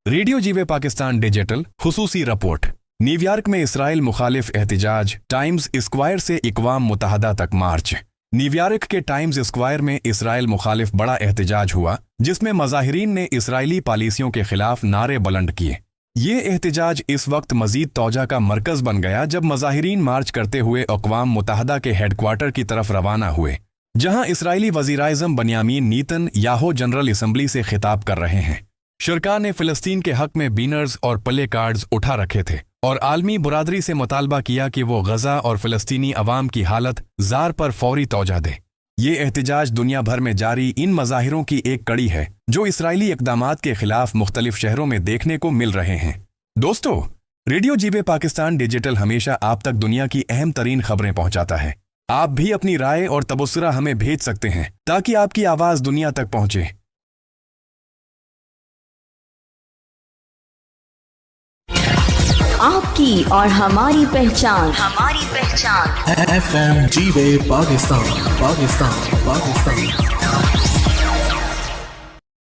Radio जीवे Pakistan digital खुसूसी report. New York में Israel मुखालिफ एहतिजाज, टाइम्स स्क्वायर से अक़वाम मुत्तहदा तक मार्च। न्यूयॉर्क के टाइम्स स्क्वायर में इसराइल मुखालिफ बड़ा एहतिजाज हुआ, जिसमें मज़ाहिरीन ने इसराइली पॉलिसियों के खिलाफ नारे बुलंद किए। ये एहतिजाज इस वक्त मजीद तौजा का मरकज़ बन गया जब मज़ाहिरीन मार्च करते हुए अक़वाम मुत्तहदा के हेडक्वार्टर की तरफ रवाना हुए, जहां इसराइली वज़ीर-ए-आज़म बनियामीन नेतन्याहू जनरल असम्बली से खिताब कर रहे हैं। शुरका ने फ़िलिस्तीन के हक में बैनर्स और प्ले कार्ड्स उठा रखे थे और आलमी बरादरी से मुतालबा किया कि वो गज़ा और फ़िलिस्तीनी अवाम की हालत ज़ार पर फौरी तौजा दे। ये एहतिजाज दुनिया भर में जारी इन मज़ाहिरों की एक कड़ी है जो इसराइली इक़दामात के खिलाफ मुख्तलिफ शहरों में देखने को मिल रहे हैं। दोस्तों, रेडियो जीवे पाकिस्तान डिजिटल हमेशा आप तक दुनिया की अहम तरीन खबरें पहुंचाता है। आप भी अपनी राय और तबसरा हमें भेज सकते हैं ताकि आपकी आवाज़ दुनिया तक पहुंचे। आपकी और हमारी पहचान FM जीवे पाकिस्तान।